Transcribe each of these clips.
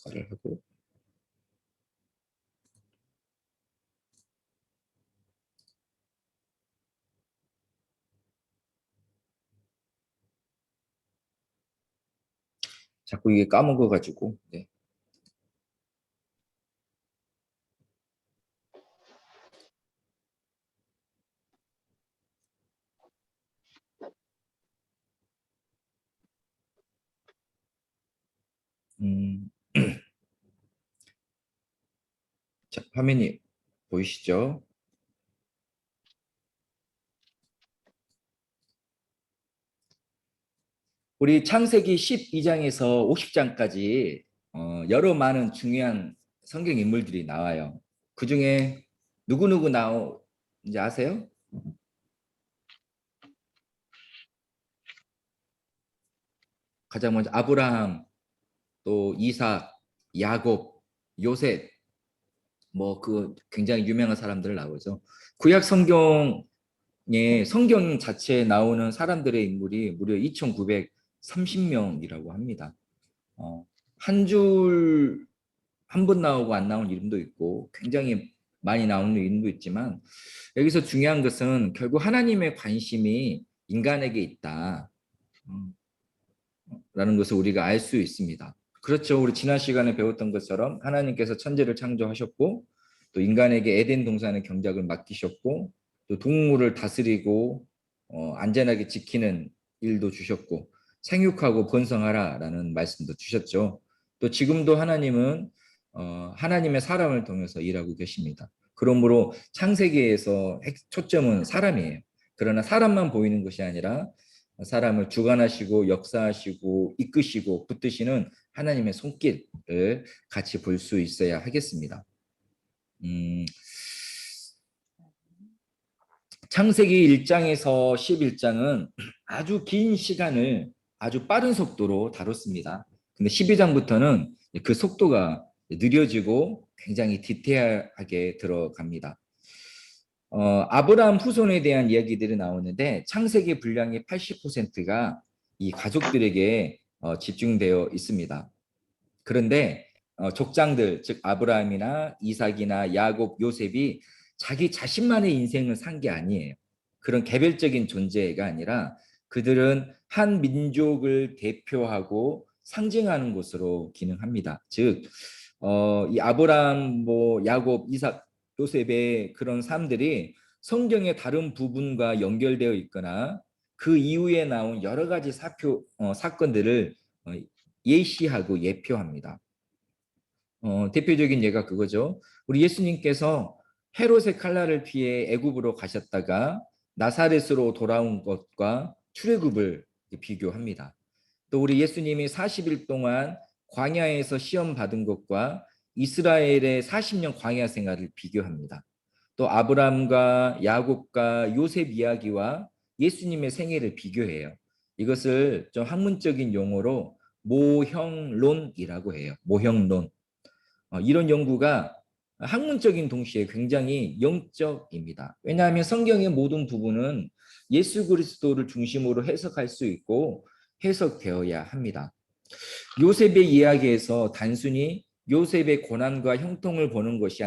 복사를 하고 자꾸 이게 까먹어가지고 네. 음, 자, 화면이 보이시죠? 우리 창세기 12장에서 50장까지 여러 많은 중요한 성경 인물들이 나와요. 그 중에 누구누구 나오는지 아세요? 가장 먼저 아브라함, 또 이삭, 야곱, 요셉, 뭐 그 굉장히 유명한 사람들 나오죠. 구약 성경에 성경 자체에 나오는 사람들의 인물이 무려 2,930명이라고 합니다. 한 줄 한 번 나오고 안 나온 이름도 있고 굉장히 많이 나오는 이름도 있지만 여기서 중요한 것은 결국 하나님의 관심이 인간에게 있다. 라는 것을 우리가 알 수 있습니다. 그렇죠. 우리 지난 시간에 배웠던 것처럼 하나님께서 천지를 창조하셨고 또 인간에게 에덴 동산의 경작을 맡기셨고 또 동물을 다스리고 안전하게 지키는 일도 주셨고 생육하고 번성하라라는 말씀도 주셨죠. 또 지금도 하나님은 하나님의 사람을 통해서 일하고 계십니다. 그러므로 창세기에서 초점은 사람이에요. 그러나 사람만 보이는 것이 아니라 사람을 주관하시고 역사하시고 이끄시고 붙드시는 하나님의 손길을 같이 볼 수 있어야 하겠습니다. 창세기 1장에서 11장은 아주 긴 시간을 아주 빠른 속도로 다뤘습니다. 근데 12장부터는 그 속도가 느려지고 굉장히 디테일하게 들어갑니다. 아브라함 후손에 대한 이야기들이 나오는데 창세기 분량의 80%가 이 가족들에게 집중되어 있습니다. 그런데 족장들 즉 아브라함이나 이삭이나 야곱, 요셉이 자기 자신만의 인생을 산 게 아니에요. 그런 개별적인 존재가 아니라 그들은 한 민족을 대표하고 상징하는 것으로 기능합니다. 즉, 이 아브라함, 뭐 야곱, 이삭, 요셉의 그런 삶들이 성경의 다른 부분과 연결되어 있거나 그 이후에 나온 여러 가지 사건들을 예시하고 예표합니다. 대표적인 예가 그거죠. 우리 예수님께서 헤롯의 칼날을 피해 애굽으로 가셨다가 나사렛으로 돌아온 것과 출애굽을 비교합니다. 또 우리 예수님이 40일 동안 광야에서 시험 받은 것과 이스라엘의 40년 광야 생활을 비교합니다. 또 아브라함과 야곱과 요셉 이야기와 예수님의 생애를 비교해요. 이것을 좀 학문적인 용어로 모형론이라고 해요. 모형론. 이런 연구가 학문적인 동시에 굉장히 영적입니다. 왜냐하면 성경의 모든 부분은 예수 그리스도를 중심으로 해석할 수 있고 해석되어야 합니다. 요셉의 이야기에서 단순히 요셉의 고난과 형통을 보는 것이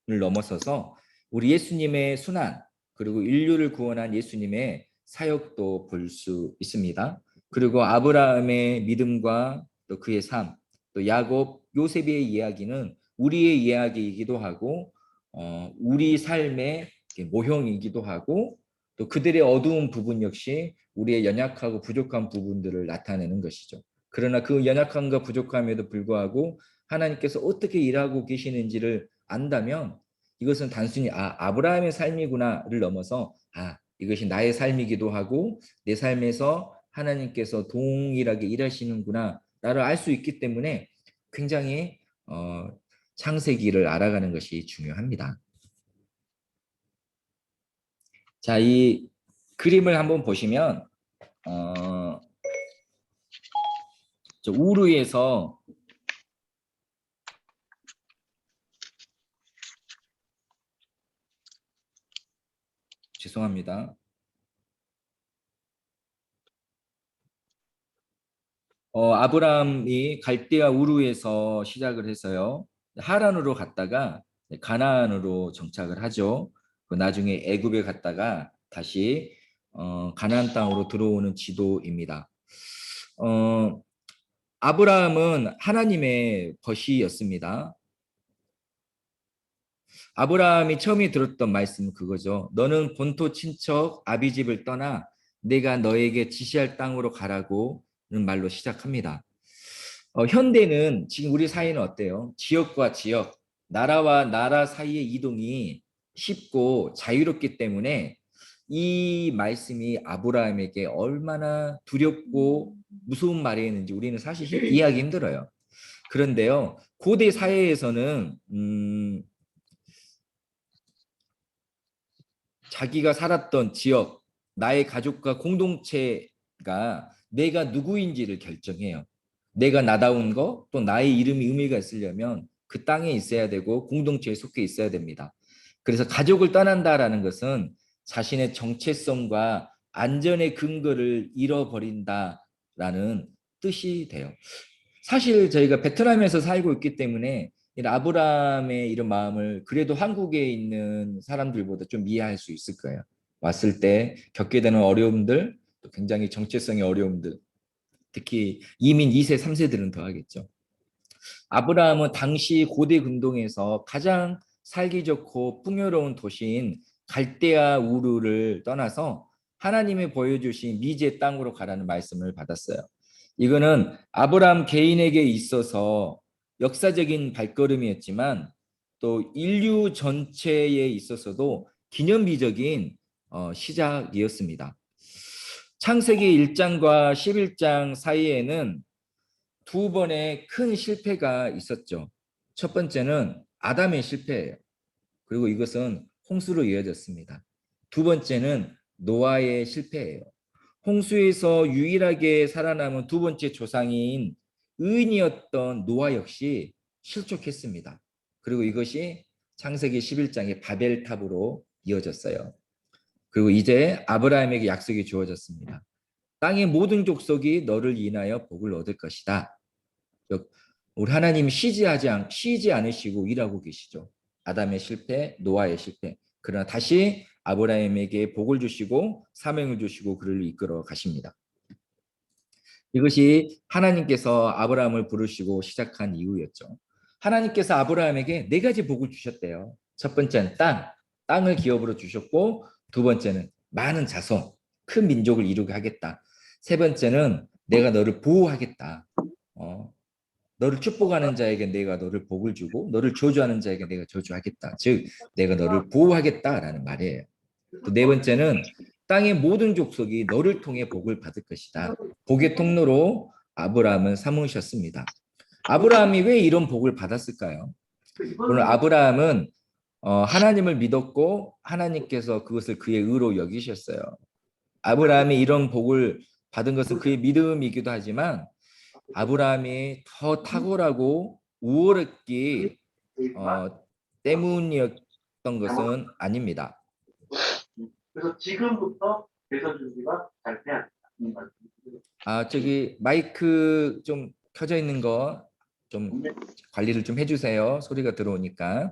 넘어서서 우리 예수님의 순환 그리고 인류를 구원한 예수님의 사역도 볼 수 있습니다. 그리고 아브라함의 믿음과 또 그의 삶, 또 야곱, 요셉의 이야기는 우리의 이야기이기도 하고 우리 삶의 모형이기도 하고 또 그들의 어두운 부분 역시 우리의 연약하고 부족한 부분들을 나타내는 것이죠. 그러나 그 연약함과 부족함에도 불구하고 하나님께서 어떻게 일하고 계시는지를 안다면 이것은 단순히 아브라함의 삶이구나를 넘어서 이것이 나의 삶이기도 하고 내 삶에서 하나님께서 동일하게 일하시는구나 나를 알 수 있기 때문에 굉장히 창세기를 알아가는 것이 중요합니다. 자, 이 그림을 한번 보시면 저 우르에서 죄송합니다. 아브라함이 갈대아 우르에서 시작을 해서요. 하란으로 갔다가 가나안으로 정착을 하죠. 나중에 애굽에 갔다가 다시 가나안 땅으로 들어오는 지도입니다. 어, 아브라함은 하나님의 벗이었습니다. 아브라함이 처음에 들었던 말씀은 그거죠. 너는 본토 친척 아비집을 떠나 내가 너에게 지시할 땅으로 가라고는 말로 시작합니다. 현대는 지금 우리 사회는 어때요? 지역과 지역, 나라와 나라 사이의 이동이 쉽고 자유롭기 때문에 이 말씀이 아브라함에게 얼마나 두렵고 무서운 말이었는지 우리는 사실 이해하기 힘들어요. 그런데요, 고대 사회에서는 자기가 살았던 지역, 나의 가족과 공동체가 내가 누구인지를 결정해요. 내가 나다운 거, 또 나의 이름이 의미가 있으려면 그 땅에 있어야 되고 공동체에 속해 있어야 됩니다. 그래서 가족을 떠난다라는 것은 자신의 정체성과 안전의 근거를 잃어버린다라는 뜻이 돼요. 사실 저희가 베트남에서 살고 있기 때문에 아브라함의 이런 마음을 그래도 한국에 있는 사람들보다 좀 이해할 수 있을 거예요. 왔을 때 겪게 되는 어려움들, 또 굉장히 정체성의 어려움들, 특히 이민 2세, 3세들은 더 하겠죠. 아브라함은 당시 고대 근동에서 가장 살기 좋고 풍요로운 도시인 갈대아 우르를 떠나서 하나님이 보여주신 미지의 땅으로 가라는 말씀을 받았어요. 이거는 아브라함 개인에게 있어서 역사적인 발걸음이었지만 또 인류 전체에 있어서도 기념비적인 시작이었습니다. 창세기 1장과 11장 사이에는 두 번의 큰 실패가 있었죠. 첫 번째는 아담의 실패예요. 그리고 이것은 홍수로 이어졌습니다. 두 번째는 노아의 실패예요. 홍수에서 유일하게 살아남은 두 번째 조상인 의인이었던 노아 역시 실족했습니다. 그리고 이것이 창세기 11장의 바벨탑으로 이어졌어요. 그리고 이제 아브라함에게 약속이 주어졌습니다. 땅의 모든 족속이 너를 인하여 복을 얻을 것이다. 우리 하나님이 쉬지 않으시고 일하고 계시죠. 아담의 실패, 노아의 실패. 그러나 다시 아브라함에게 복을 주시고 사명을 주시고 그를 이끌어 가십니다. 이것이 하나님께서 아브라함을 부르시고 시작한 이유였죠. 하나님께서 아브라함에게 네 가지 복을 주셨대요. 첫 번째는 땅을 기업으로 주셨고, 두 번째는 많은 자손, 큰 민족을 이루게 하겠다. 세 번째는 내가 너를 보호하겠다. 너를 축복하는 자에게 내가 너를 복을 주고 너를 저주하는 자에게 내가 저주하겠다. 즉 내가 너를 보호하겠다라는 말이에요. 또 네 번째는 땅의 모든 족속이 너를 통해 복을 받을 것이다. 복의 통로로 아브라함은 삼으셨습니다. 아브라함이 왜 이런 복을 받았을까요? 오늘 아브라함은 하나님을 믿었고 하나님께서 그것을 그의 의로 여기셨어요. 아브라함이 이런 복을 받은 것은 그의 믿음이기도 하지만 아브라함이 더 탁월하고 우월했기 때문이었던 것은 아닙니다. 그래서 지금부터 대선 준비가 잘 돼야 된다. 저기 마이크 좀 켜져 있는 거 좀 관리를 좀 해주세요. 소리가 들어오니까.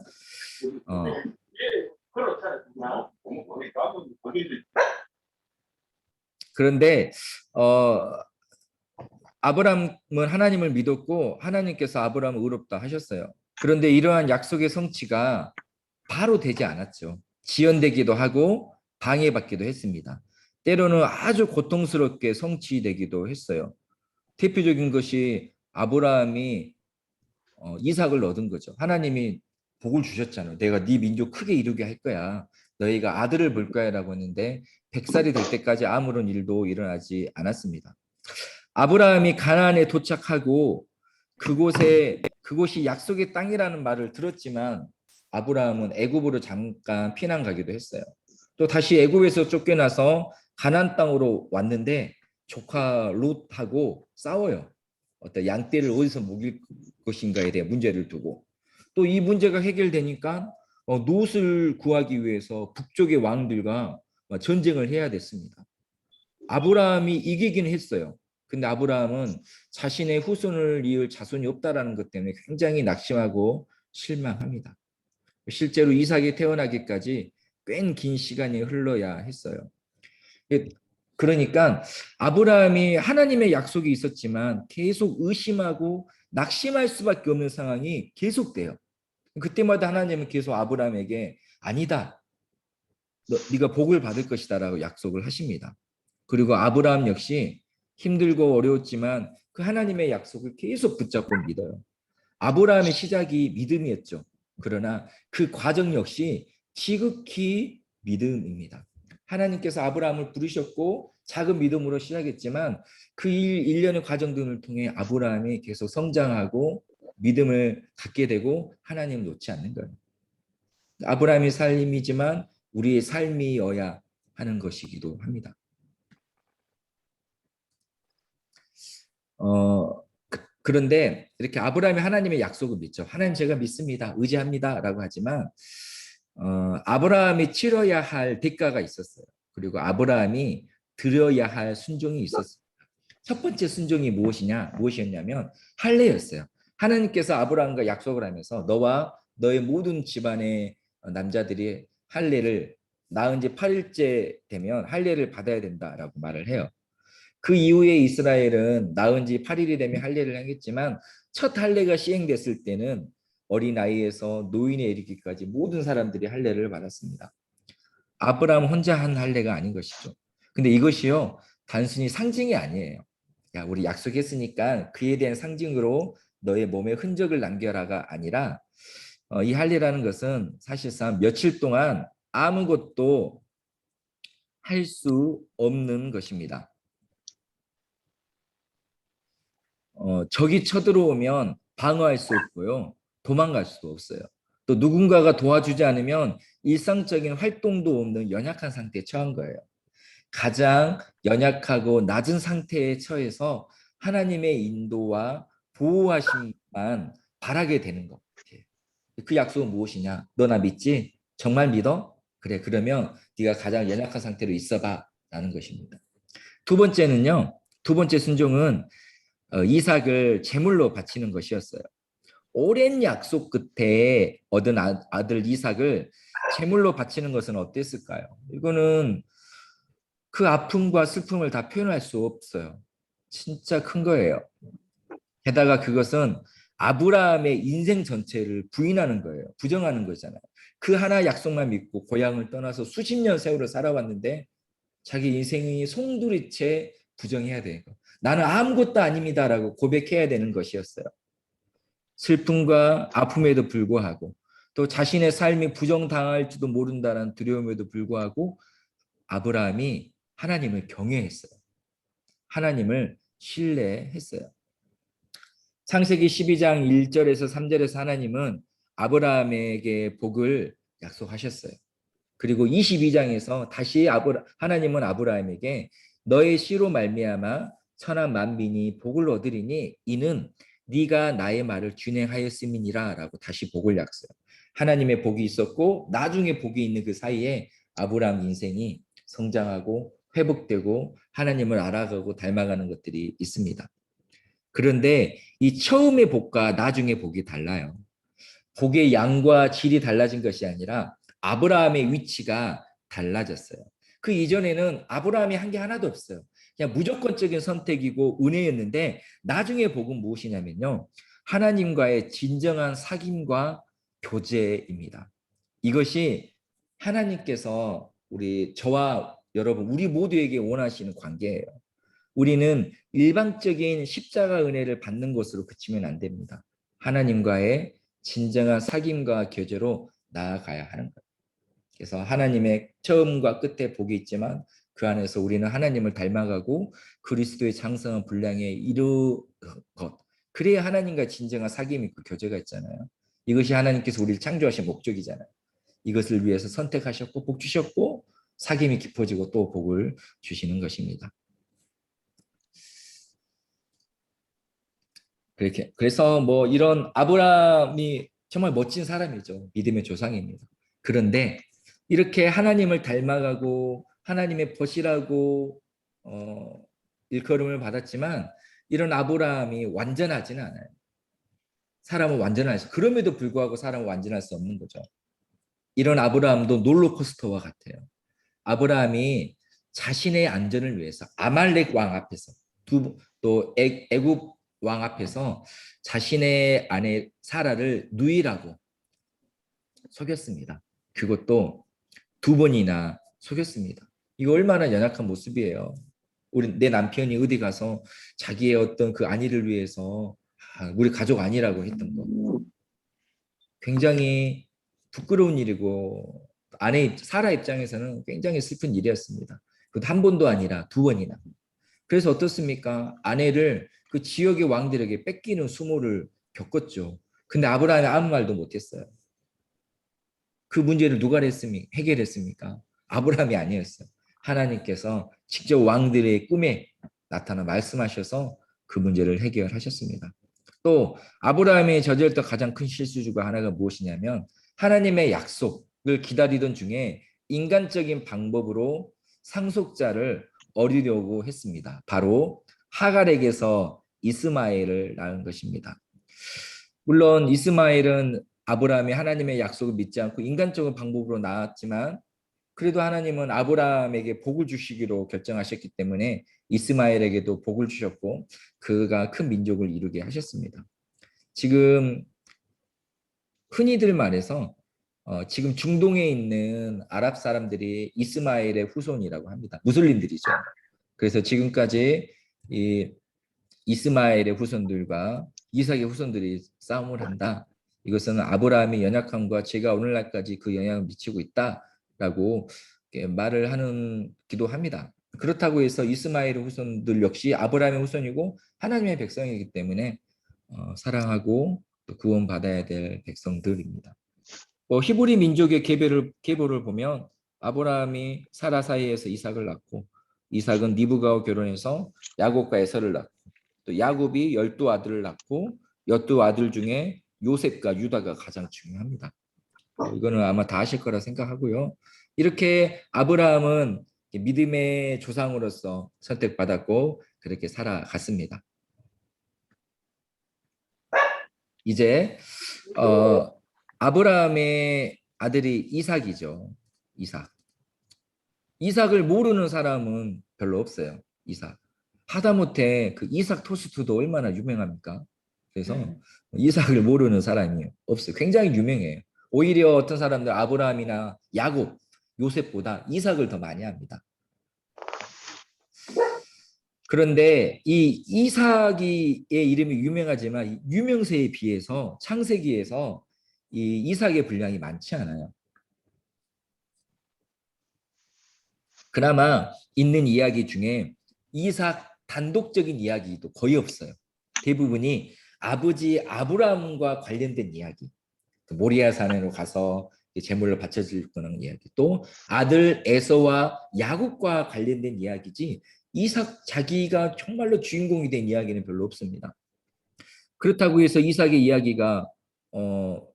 그런데 아브라함은 하나님을 믿었고 하나님께서 아브라함을 의롭다 하셨어요. 그런데 이러한 약속의 성취가 바로 되지 않았죠. 지연되기도 하고 방해받기도 했습니다. 때로는 아주 고통스럽게 성취되기도 했어요. 대표적인 것이 아브라함이 이삭을 얻은 거죠. 하나님이 복을 주셨잖아요. 내가 네 민족 크게 이루게 할 거야. 너희가 아들을 볼 거야라고 했는데 100살이 될 때까지 아무런 일도 일어나지 않았습니다. 아브라함이 가나안에 도착하고 그곳이 약속의 땅이라는 말을 들었지만 아브라함은 애굽으로 잠깐 피난 가기도 했어요. 또 다시 애굽에서 쫓겨나서 가나안 땅으로 왔는데 조카 롯하고 싸워요. 어떤 양떼를 어디서 먹일 것인가에 대한 문제를 두고 또 이 문제가 해결되니까 롯을 구하기 위해서 북쪽의 왕들과 전쟁을 해야 됐습니다. 아브라함이 이기긴 했어요. 근데 아브라함은 자신의 후손을 이을 자손이 없다라는 것 때문에 굉장히 낙심하고 실망합니다. 실제로 이삭이 태어나기까지 꽤 긴 시간이 흘러야 했어요. 그러니까 아브라함이 하나님의 약속이 있었지만 계속 의심하고 낙심할 수밖에 없는 상황이 계속돼요. 그때마다 하나님은 계속 아브라함에게 아니다. 네가 복을 받을 것이다라고 약속을 하십니다. 그리고 아브라함 역시 힘들고 어려웠지만 그 하나님의 약속을 계속 붙잡고 믿어요. 아브라함의 시작이 믿음이었죠. 그러나 그 과정 역시 지극히 믿음입니다. 하나님께서 아브라함을 부르셨고 작은 믿음으로 시작했지만 그 1년의 과정 등을 통해 아브라함이 계속 성장하고 믿음을 갖게 되고 하나님을 놓지 않는 거예요. 아브라함의 삶이지만 우리의 삶이어야 하는 것이기도 합니다. 그런데 이렇게 아브라함이 하나님의 약속을 믿죠. 하나님 제가 믿습니다. 의지합니다라고 하지만 아브라함이 치러야 할 대가가 있었어요. 그리고 아브라함이 드려야 할 순종이 있었어요. 첫 번째 순종이 무엇이었냐면 할례였어요. 하나님께서 아브라함과 약속을 하면서 너와 너의 모든 집안의 남자들이 할례를 낳은 지 8일째 되면 할례를 받아야 된다라고 말을 해요. 그 이후에 이스라엘은 낳은 지 8일이 되면 할례를 하겠지만 첫 할례가 시행됐을 때는 어린아이에서 노인에 이르기까지 모든 사람들이 할례를 받았습니다. 아브라함 혼자 한 할례가 아닌 것이죠. 근데 이것이요 단순히 상징이 아니에요. 야, 우리 약속했으니까 그에 대한 상징으로 너의 몸에 흔적을 남겨라가 아니라 이 할례라는 것은 사실상 며칠 동안 아무것도 할 수 없는 것입니다. 적이 쳐들어오면 방어할 수 없고요. 도망갈 수도 없어요. 또 누군가가 도와주지 않으면 일상적인 활동도 없는 연약한 상태에 처한 거예요. 가장 연약하고 낮은 상태에 처해서 하나님의 인도와 보호하심만 바라게 되는 것 같아요. 그 약속은 무엇이냐? 너 나 믿지? 정말 믿어? 그래, 그러면 네가 가장 연약한 상태로 있어봐 라는 것입니다. 두 번째는요. 두 번째 순종은 이삭을 제물로 바치는 것이었어요. 오랜 약속 끝에 얻은 아들 이삭을 제물로 바치는 것은 어땠을까요? 이거는 그 아픔과 슬픔을 다 표현할 수 없어요. 진짜 큰 거예요. 게다가 그것은 아브라함의 인생 전체를 부인하는 거예요. 부정하는 거잖아요. 그 하나 약속만 믿고 고향을 떠나서 수십 년 세월을 살아왔는데 자기 인생이 송두리째 부정해야 되고 나는 아무것도 아닙니다라고 고백해야 되는 것이었어요. 슬픔과 아픔에도 불구하고 또 자신의 삶이 부정당할지도 모른다는 두려움에도 불구하고 아브라함이 하나님을 경외했어요. 하나님을 신뢰했어요. 창세기 12장 1절에서 3절에서 하나님은 아브라함에게 복을 약속하셨어요. 그리고 22장에서 다시 하나님은 아브라함에게 너의 씨로 말미암아 천한 만민이 복을 얻으리니 이는 네가 나의 말을 준행하였음이니라 라고 다시 복을 약속해요. 하나님의 복이 있었고 나중에 복이 있는 그 사이에 아브라함 인생이 성장하고 회복되고 하나님을 알아가고 닮아가는 것들이 있습니다. 그런데 이 처음의 복과 나중의 복이 달라요. 복의 양과 질이 달라진 것이 아니라 아브라함의 위치가 달라졌어요. 그 이전에는 아브라함이 한 게 하나도 없어요. 그냥 무조건적인 선택이고 은혜였는데 나중에 복은 무엇이냐면요. 하나님과의 진정한 사귐과 교제입니다. 이것이 하나님께서 저와 여러분 우리 모두에게 원하시는 관계예요. 우리는 일방적인 십자가 은혜를 받는 것으로 그치면 안 됩니다. 하나님과의 진정한 사귐과 교제로 나아가야 하는 거예요. 그래서 하나님의 처음과 끝에 복이 있지만 그 안에서 우리는 하나님을 닮아가고 그리스도의 장성한 분량에 이르 것. 그래야 하나님과 진정한 사귐이 있고 교제가 있잖아요. 이것이 하나님께서 우리를 창조하신 목적이잖아요. 이것을 위해서 선택하셨고 복 주셨고 사귐이 깊어지고 또 복을 주시는 것입니다. 그래서 뭐 이런 아브라함이 정말 멋진 사람이죠. 믿음의 조상입니다. 그런데 이렇게 하나님을 닮아가고 하나님의 벗이라고 일컬음을 받았지만 이런 아브라함이 완전하지는 않아요. 사람은 완전할 수, 그럼에도 불구하고 사람은 완전할 수 없는 거죠. 이런 아브라함도 롤러코스터와 같아요. 아브라함이 자신의 안전을 위해서 아말렉 왕 앞에서 또 애굽 왕 앞에서 자신의 아내 사라를 누이라고 속였습니다. 그것도 두 번이나 속였습니다. 이거 얼마나 연약한 모습이에요. 내 남편이 어디 가서 자기의 어떤 그 안위를 위해서 우리 가족 아니라고 했던 거. 굉장히 부끄러운 일이고 사라 입장에서는 굉장히 슬픈 일이었습니다. 그것도 한 번도 아니라 두 번이나. 그래서 어떻습니까? 아내를 그 지역의 왕들에게 뺏기는 수모를 겪었죠. 근데 아브라함이 아무 말도 못했어요. 그 문제를 누가 해결했습니까? 아브라함이 아니었어요. 하나님께서 직접 왕들의 꿈에 나타나 말씀하셔서 그 문제를 해결하셨습니다. 또 아브라함이 저질렀던 가장 큰 실수 중 하나가 무엇이냐면 하나님의 약속을 기다리던 중에 인간적인 방법으로 상속자를 얻으려고 했습니다. 바로 하갈에게서 이스마엘을 낳은 것입니다. 물론 이스마엘은 아브라함이 하나님의 약속을 믿지 않고 인간적인 방법으로 낳았지만 그래도 하나님은 아브라함에게 복을 주시기로 결정하셨기 때문에 이스마엘에게도 복을 주셨고 그가 큰 민족을 이루게 하셨습니다. 지금 흔히들 말해서 지금 중동에 있는 아랍 사람들이 이스마엘의 후손이라고 합니다. 무슬림들이죠. 그래서 지금까지 이 이스마엘의 후손들과 이삭의 후손들이 싸움을 한다. 이것은 아브라함의 연약함과 제가 오늘날까지 그 영향을 미치고 있다라고 말을 하는 기도합니다. 그렇다고 해서 이스마엘의 후손들 역시 아브라함의 후손이고 하나님의 백성이기 때문에 사랑하고 또 구원받아야 될 백성들입니다. 히브리 민족의 계보를 보면 아브라함이 사라 사이에서 이삭을 낳고 이삭은 리브가와 결혼해서 야곱과 에서를 낳고 또 야곱이 12아들을 낳고 12아들 중에 요셉과 유다가 가장 중요합니다. 이거는 아마 다 아실 거라 생각하고요. 이렇게 아브라함은 믿음의 조상으로서 선택받았고 그렇게 살아갔습니다. 이제 아브라함의 아들이 이삭이죠. 이삭을 모르는 사람은 별로 없어요. 이삭. 하다못해 그 이삭 토스트도 얼마나 유명합니까? 그래서 이삭을 모르는 사람이 없어요. 굉장히 유명해요. 오히려 어떤 사람들 아브라함이나 야곱, 요셉보다 이삭을 더 많이 합니다. 그런데 이 이삭의 이름이 유명하지만 유명세에 비해서 창세기에서 이 이삭의 분량이 많지 않아요. 그나마 있는 이야기 중에 이삭 단독적인 이야기도 거의 없어요. 대부분이 아버지 아브라함과 관련된 이야기. 모리아 산으로 가서 제물을 바쳐줄 거는 이야기. 또 아들 에서와 야곱과 관련된 이야기지 이삭 자기가 정말로 주인공이 된 이야기는 별로 없습니다. 그렇다고 해서 이삭의 이야기가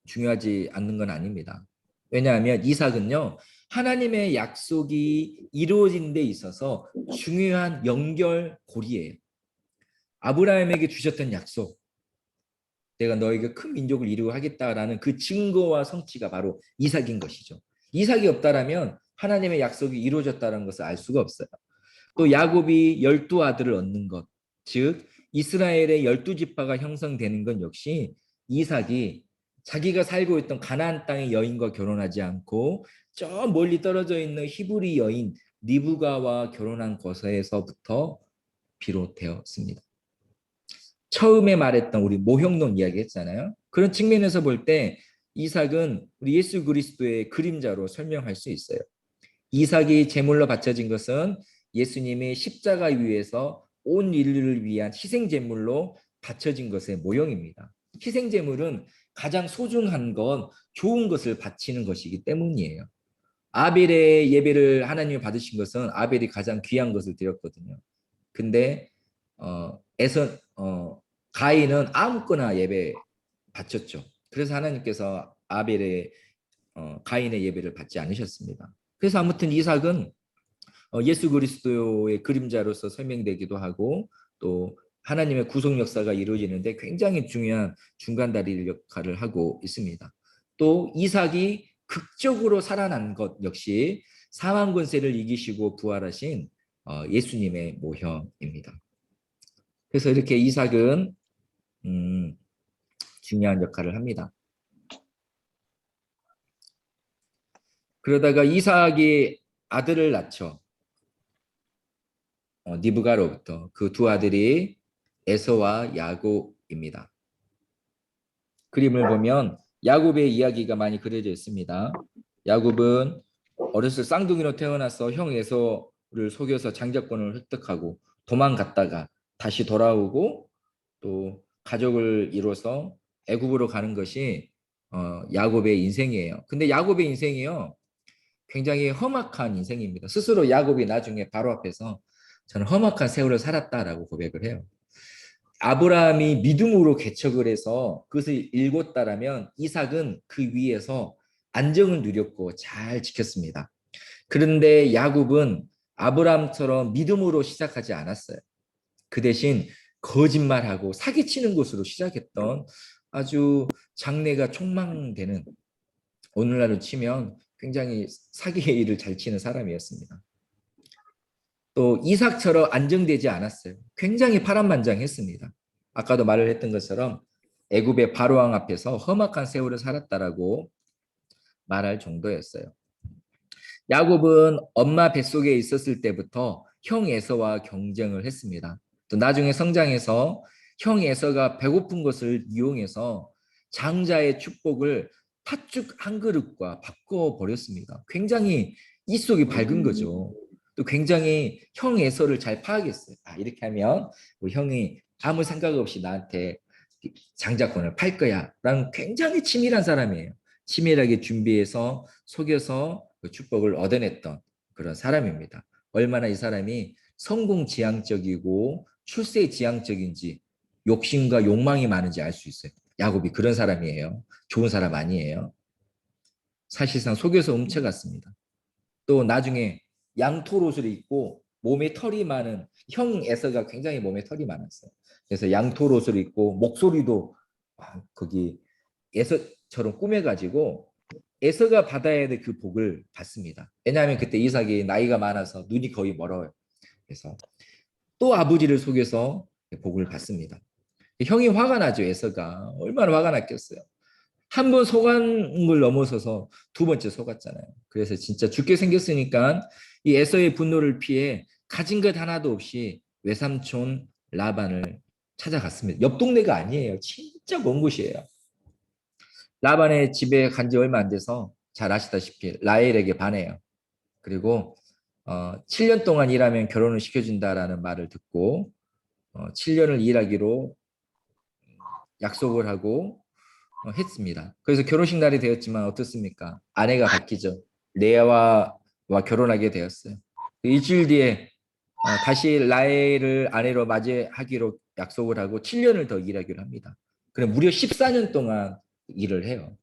중요하지 않는 건 아닙니다. 왜냐하면 이삭은요 하나님의 약속이 이루어진 데 있어서 중요한 연결고리예요. 아브라함에게 주셨던 약속, 내가 너에게 큰 민족을 이루어 하겠다라는 그 증거와 성취가 바로 이삭인 것이죠. 이삭이 없다라면 하나님의 약속이 이루어졌다는 것을 알 수가 없어요. 또 야곱이 12아들을 얻는 것, 즉 이스라엘의 12지파가 형성되는 건 역시 이삭이 자기가 살고 있던 가나안 땅의 여인과 결혼하지 않고 저 멀리 떨어져 있는 히브리 여인 리브가와 결혼한 것에서부터 비롯되었습니다. 처음에 말했던 우리 모형론 이야기 했잖아요. 그런 측면에서 볼 때 이삭은 우리 예수 그리스도의 그림자로 설명할 수 있어요. 이삭이 제물로 바쳐진 것은 예수님이 십자가 위에서 온 인류를 위한 희생 제물로 바쳐진 것의 모형입니다. 희생 제물은 가장 소중한 건 좋은 것을 바치는 것이기 때문이에요. 아벨의 예배를 하나님이 받으신 것은 아벨이 가장 귀한 것을 드렸거든요. 근데 가인은 아무거나 예배 바쳤죠. 그래서 하나님께서 가인의 예배를 받지 않으셨습니다. 그래서 아무튼 이삭은 예수 그리스도의 그림자로서 설명되기도 하고 또 하나님의 구속 역사가 이루어지는데 굉장히 중요한 중간다리 역할을 하고 있습니다. 또 이삭이 극적으로 살아난 것 역시 사망 권세를 이기시고 부활하신 예수님의 모형입니다. 그래서 이렇게 이삭은 중요한 역할을 합니다. 그러다가 이삭이 아들을 낳죠. 니브가로부터 그 두 아들이 에서와 야곱입니다. 그림을 보면 야곱의 이야기가 많이 그려져 있습니다. 야곱은 어렸을 때 쌍둥이로 태어나서 형 에서를 속여서 장자권을 획득하고 도망갔다가 다시 돌아오고 또 가족을 이뤄서 애굽으로 가는 것이 야곱의 인생이에요. 근데 야곱의 인생이요 굉장히 험악한 인생입니다. 스스로 야곱이 나중에 바로 앞에서 저는 험악한 세월을 살았다라고 고백을 해요. 아브라함이 믿음으로 개척을 해서 그것을 읽었다라면 이삭은 그 위에서 안정을 누렸고 잘 지켰습니다. 그런데 야곱은 아브라함처럼 믿음으로 시작하지 않았어요. 그 대신 거짓말하고 사기치는 것으로 시작했던 아주 장래가 촉망되는 오늘날로 치면 굉장히 사기의 일을 잘 치는 사람이었습니다. 또 이삭처럼 안정되지 않았어요. 굉장히 파란만장했습니다. 아까도 말을 했던 것처럼 애굽의 바로왕 앞에서 험악한 세월을 살았다라고 말할 정도였어요. 야곱은 엄마 뱃속에 있었을 때부터 형 에서와 경쟁을 했습니다. 또 나중에 성장해서 형 에서가 배고픈 것을 이용해서 장자의 축복을 팥죽 한 그릇과 바꿔버렸습니다. 굉장히 입속이 밝은 거죠. 또 굉장히 형 에서를 잘 파악했어요. 이렇게 하면 우리 형이 아무 생각 없이 나한테 장자권을 팔 거야 라는 굉장히 치밀한 사람이에요. 치밀하게 준비해서 속여서 그 축복을 얻어냈던 그런 사람입니다. 얼마나 이 사람이 성공지향적이고 출세지향적인지 욕심과 욕망이 많은지 알 수 있어요. 야곱이 그런 사람이에요. 좋은 사람 아니에요. 사실상 속여서 훔쳐갔습니다. 또 나중에 양털옷을 입고 몸에 털이 많은 형 에서가 굉장히 몸에 털이 많았어요. 그래서 양털옷을 입고 목소리도 거기 에서처럼 꾸며가지고 에서가 받아야 될 그 복을 받습니다. 왜냐하면 그때 이삭이 나이가 많아서 눈이 거의 멀어요. 그래서 또 아버지를 속여서 복을 받습니다. 형이 화가 나죠. 에서가 얼마나 화가 났겠어요. 한 번 속은 걸 넘어서서 두 번째 속았잖아요. 그래서 진짜 죽게 생겼으니까 이 에서의 분노를 피해 가진 것 하나도 없이 외삼촌 라반을 찾아갔습니다. 옆 동네가 아니에요. 진짜 먼 곳이에요. 라반의 집에 간 지 얼마 안 돼서 잘 아시다시피 라헬에게 반해요. 그리고 7년 동안 일하면 결혼을 시켜준다라는 말을 듣고 7년을 일하기로 약속을 하고 했습니다. 그래서 결혼식 날이 되었지만 어떻습니까? 아내가 바뀌죠. 레아와 결혼하게 되었어요. 일주일 뒤에 다시 라헬을 아내로 맞이하기로 약속을 하고 7년을 더 일하기로 합니다. 그럼 무려 14년 동안 일을 해요.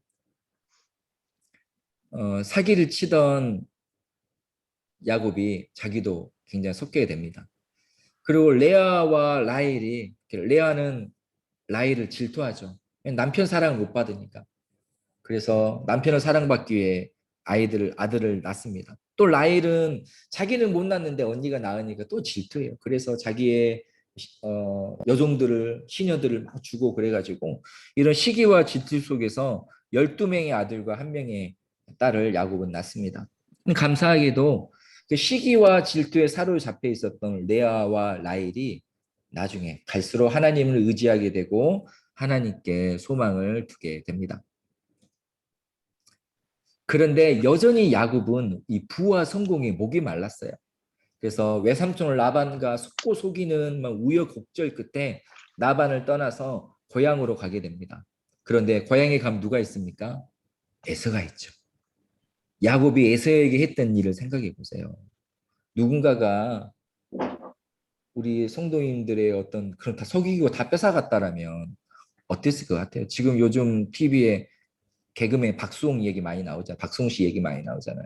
사기를 치던 야곱이 자기도 굉장히 속게 됩니다. 그리고 레아와 라헬이 레아는 라헬을 질투하죠. 남편 사랑을 못 받으니까. 그래서 남편을 사랑받기 위해 아들을 낳습니다. 또 라헬은 자기는 못 낳는데 언니가 낳으니까 또 질투해요. 그래서 자기의 여종들을 시녀들을 막 주고 그래가지고 이런 시기와 질투 속에서 12명의 아들과 1명의 딸을 야곱은 낳습니다. 감사하게도 그 시기와 질투에 사로잡혀 있었던 레아와 라헬이 나중에 갈수록 하나님을 의지하게 되고 하나님께 소망을 두게 됩니다. 그런데 여전히 야곱은 이 부와 성공에 목이 말랐어요. 그래서 외삼촌 라반과 속고 속이는 막 우여곡절 끝에 라반을 떠나서 고향으로 가게 됩니다. 그런데 고향에 가면 누가 있습니까? 에서가 있죠. 야곱이 에서에게 했던 일을 생각해 보세요. 누군가가 우리 성도님들의 어떤 그런 다 속이고 다 뺏어갔다라면 어땠을 것 같아요? 지금 요즘 TV에 개그맨 박수홍 얘기 많이 나오잖아요. 박수홍 씨 얘기 많이 나오잖아요.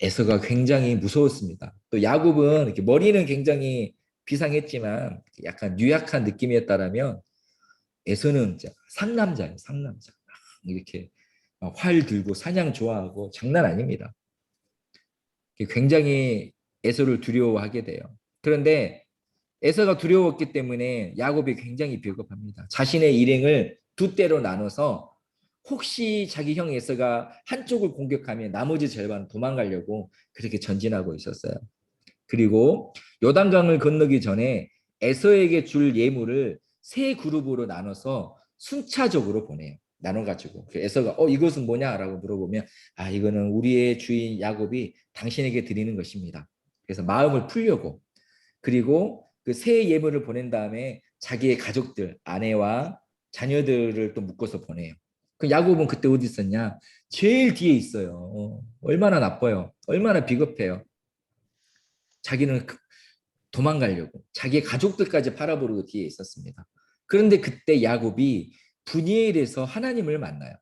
에서가 굉장히 무서웠습니다. 또 야곱은 이렇게 머리는 굉장히 비상했지만 약간 유약한 느낌이었다라면 에서는 진짜 상남자예요, 상남자. 이렇게 활 들고 사냥 좋아하고 장난 아닙니다. 굉장히 에서를 두려워하게 돼요. 그런데 에서가 두려웠기 때문에 야곱이 굉장히 비겁합니다. 자신의 일행을 두 때로 나눠서 혹시 자기 형 에서가 한쪽을 공격하면 나머지 절반 도망가려고 그렇게 전진하고 있었어요. 그리고 요단강을 건너기 전에 에서에게 줄 예물을 세 그룹으로 나눠서 순차적으로 보내요. 나눠가지고 에서가 이것은 뭐냐라고 물어보면 이거는 우리의 주인 야곱이 당신에게 드리는 것입니다. 그래서 마음을 풀려고 그리고 그 새 예물을 보낸 다음에 자기의 가족들 아내와 자녀들을 또 묶어서 보내요. 그 야곱은 그때 어디 있었냐? 제일 뒤에 있어요. 얼마나 나빠요. 얼마나 비겁해요. 자기는 도망가려고 자기의 가족들까지 팔아버리고 뒤에 있었습니다. 그런데 그때 야곱이 분이엘에서 하나님을 만나요.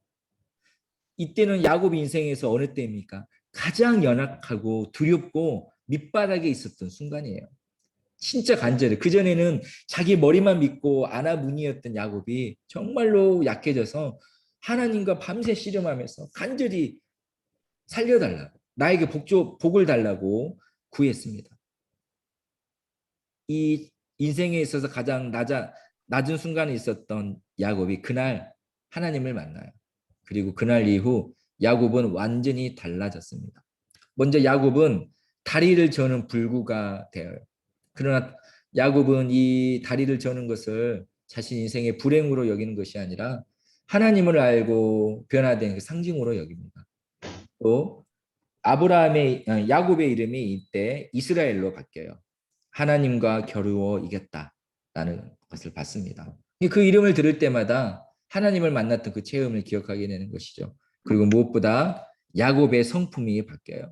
이때는 야곱 인생에서 어느 때입니까? 가장 연약하고 두렵고 밑바닥에 있었던 순간이에요. 진짜 간절해. 그전에는 자기 머리만 믿고 아나무니였던 야곱이 정말로 약해져서 하나님과 밤새 씨름하면서 간절히 살려달라고 나에게 복을 달라고 구했습니다. 이 인생에 있어서 가장 낮은 순간에 있었던 야곱이 그날 하나님을 만나요. 그리고 그날 이후 야곱은 완전히 달라졌습니다. 먼저 야곱은 다리를 저는 불구가 되어요. 그러나 야곱은 이 다리를 저는 것을 자신 인생의 불행으로 여기는 것이 아니라 하나님을 알고 변화된 그 상징으로 여깁니다. 또 야곱의 이름이 이때 이스라엘로 바뀌어요. 하나님과 겨루어 이겼다라는 것을 봤습니다. 그 이름을 들을 때마다 하나님을 만났던 그 체험을 기억하게 되는 것이죠. 그리고 무엇보다 야곱의 성품이 바뀌어요.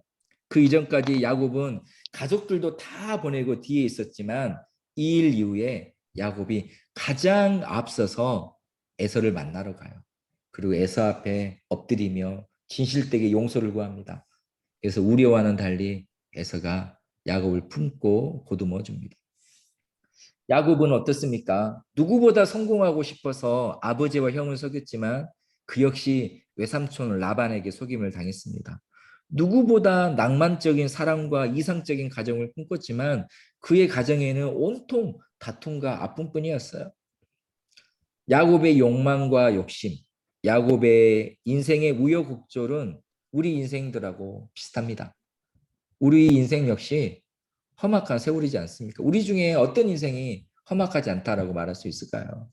그 이전까지 야곱은 가족들도 다 보내고 뒤에 있었지만 이 일 이후에 야곱이 가장 앞서서 에서를 만나러 가요. 그리고 에서 앞에 엎드리며 진실되게 용서를 구합니다. 그래서 우리와는 달리 에서가 야곱을 품고 보듬어 줍니다. 야곱은 어떻습니까? 누구보다 성공하고 싶어서 아버지와 형을 속였지만 그 역시 외삼촌 라반에게 속임을 당했습니다. 누구보다 낭만적인 사랑과 이상적인 가정을 꿈꿨지만 그의 가정에는 온통 다툼과 아픔뿐이었어요. 야곱의 욕망과 욕심, 야곱의 인생의 우여곡절은 우리 인생들하고 비슷합니다. 우리 인생 역시 험악한 세월이지 않습니까? 우리 중에 어떤 인생이 험악하지 않다라고 말할 수 있을까요?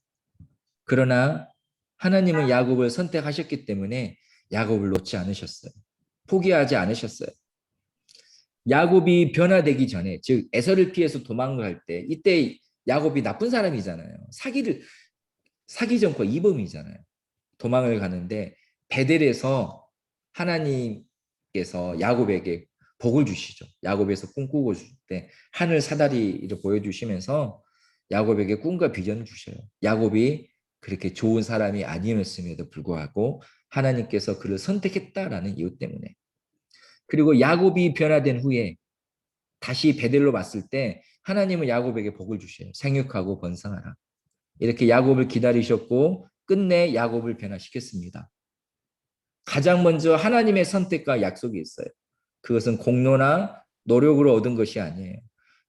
그러나 하나님은 야곱을 선택하셨기 때문에 야곱을 놓지 않으셨어요. 포기하지 않으셨어요. 야곱이 변화되기 전에, 즉 에서를 피해서 도망갈 때, 이때 야곱이 나쁜 사람이잖아요. 사기전과 이범이잖아요. 도망을 가는데 베델에서 하나님께서 야곱에게 복을 주시죠. 야곱에서 꿈꾸고 줄 때 하늘 사다리를 보여주시면서 야곱에게 꿈과 비전을 주셔요. 야곱이 그렇게 좋은 사람이 아니었음에도 불구하고 하나님께서 그를 선택했다라는 이유 때문에. 그리고 야곱이 변화된 후에 다시 베델로 왔을 때 하나님은 야곱에게 복을 주셔요. 생육하고 번성하라. 이렇게 야곱을 기다리셨고 끝내 야곱을 변화시켰습니다. 가장 먼저 하나님의 선택과 약속이 있어요. 그것은 공로나 노력으로 얻은 것이 아니에요.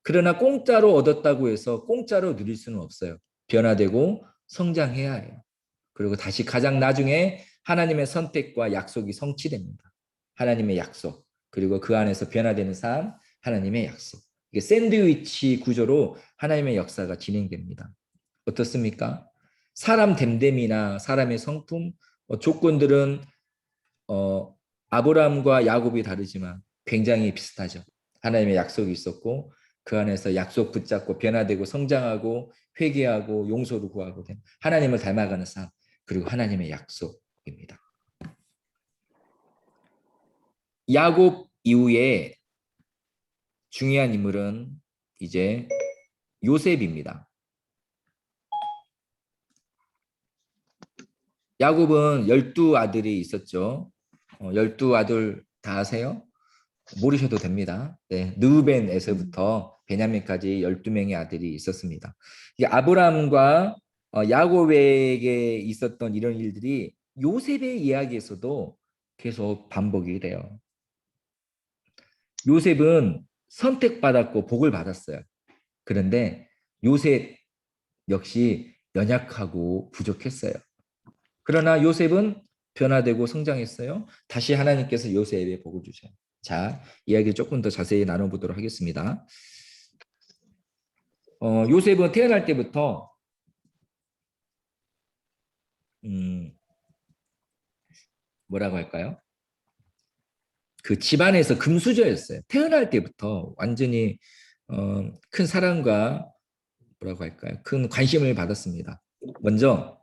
그러나 공짜로 얻었다고 해서 공짜로 누릴 수는 없어요. 변화되고 성장해야 해요. 그리고 다시 가장 나중에 하나님의 선택과 약속이 성취됩니다. 하나님의 약속, 그리고 그 안에서 변화되는 삶, 하나님의 약속. 이게 샌드위치 구조로 하나님의 역사가 진행됩니다. 어떻습니까? 사람 됨됨이나 사람의 성품, 조건들은 아브라함과 야곱이 다르지만 굉장히 비슷하죠. 하나님의 약속이 있었고 그 안에서 약속 붙잡고 변화되고 성장하고 회개하고 용서를 구하고 된 하나님을 닮아가는 삶 그리고 하나님의 약속입니다. 야곱 이후에 중요한 인물은 이제 요셉입니다. 야곱은 12 아들이 있었죠. 12 아들 다 아세요? 모르셔도 됩니다. 네, 느우벤에서부터 베냐민까지 12명의 아들이 있었습니다. 이게 아브라함과 야곱에게 있었던 이런 일들이 요셉의 이야기에서도 계속 반복이 돼요. 요셉은 선택받았고 복을 받았어요. 그런데 요셉 역시 연약하고 부족했어요. 그러나 요셉은 변화되고 성장했어요. 다시 하나님께서 요셉에 복을 주셔요. 자, 이야기를 조금 더 자세히 나눠보도록 하겠습니다. 요셉은 태어날 때부터 음, 뭐라고 할까요? 그 집안에서 금수저였어요. 태어날 때부터 완전히 큰 사랑과 뭐라고 할까요? 큰 관심을 받았습니다. 먼저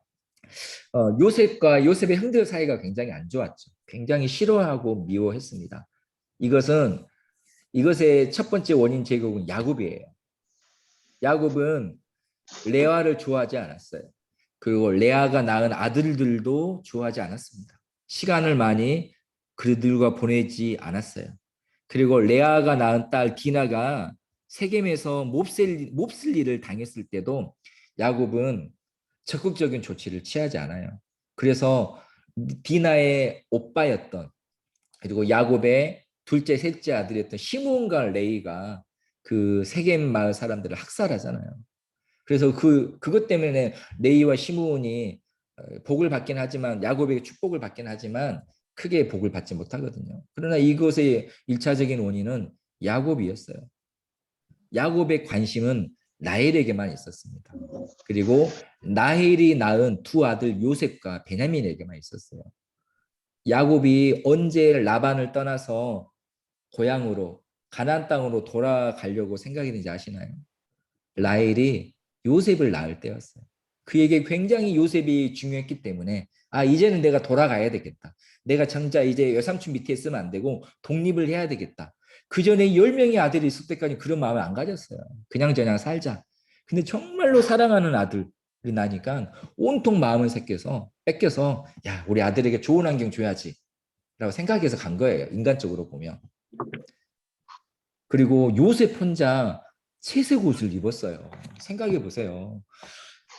요셉과 요셉의 형들 사이가 굉장히 안 좋았죠. 굉장히 싫어하고 미워했습니다. 이것은 이것의 첫 번째 원인 제공은 야곱이에요. 야곱은 레아를 좋아하지 않았어요. 그리고 레아가 낳은 아들들도 좋아하지 않았습니다. 시간을 많이 그들과 보내지 않았어요. 그리고 레아가 낳은 딸 디나가 세겜에서 몹쓸 일을 당했을 때도 야곱은 적극적인 조치를 취하지 않아요. 그래서 디나의 오빠였던 그리고 야곱의 둘째, 셋째 아들이었던 시므온과 레이가 그 세겜 마을 사람들을 학살하잖아요. 그래서 그것 때문에 레이와 시므온이 복을 받긴 하지만 야곱에게 축복을 받긴 하지만 크게 복을 받지 못하거든요. 그러나 이것의 일차적인 원인은 야곱이었어요. 야곱의 관심은 라헬에게만 있었습니다. 그리고 라헬이 낳은 두 아들 요셉과 베냐민에게만 있었어요. 야곱이 언제 라반을 떠나서 고향으로 가나안 땅으로 돌아가려고 생각했는지 아시나요? 라헬이 요셉을 낳을 때였어요. 그에게 굉장히 요셉이 중요했기 때문에 이제는 내가 돌아가야 되겠다. 내가 장자 이제 여삼촌 밑에 있으면 안 되고 독립을 해야 되겠다. 그 전에 10명의 아들이 있을 때까지 그런 마음을 안 가졌어요. 그냥 살자. 근데 정말로 사랑하는 아들이 나니까 온통 마음을 뺏겨서 야 우리 아들에게 좋은 환경 줘야지 라고 생각해서 간 거예요. 인간적으로 보면. 그리고 요셉 혼자 채색 옷을 입었어요. 생각해 보세요.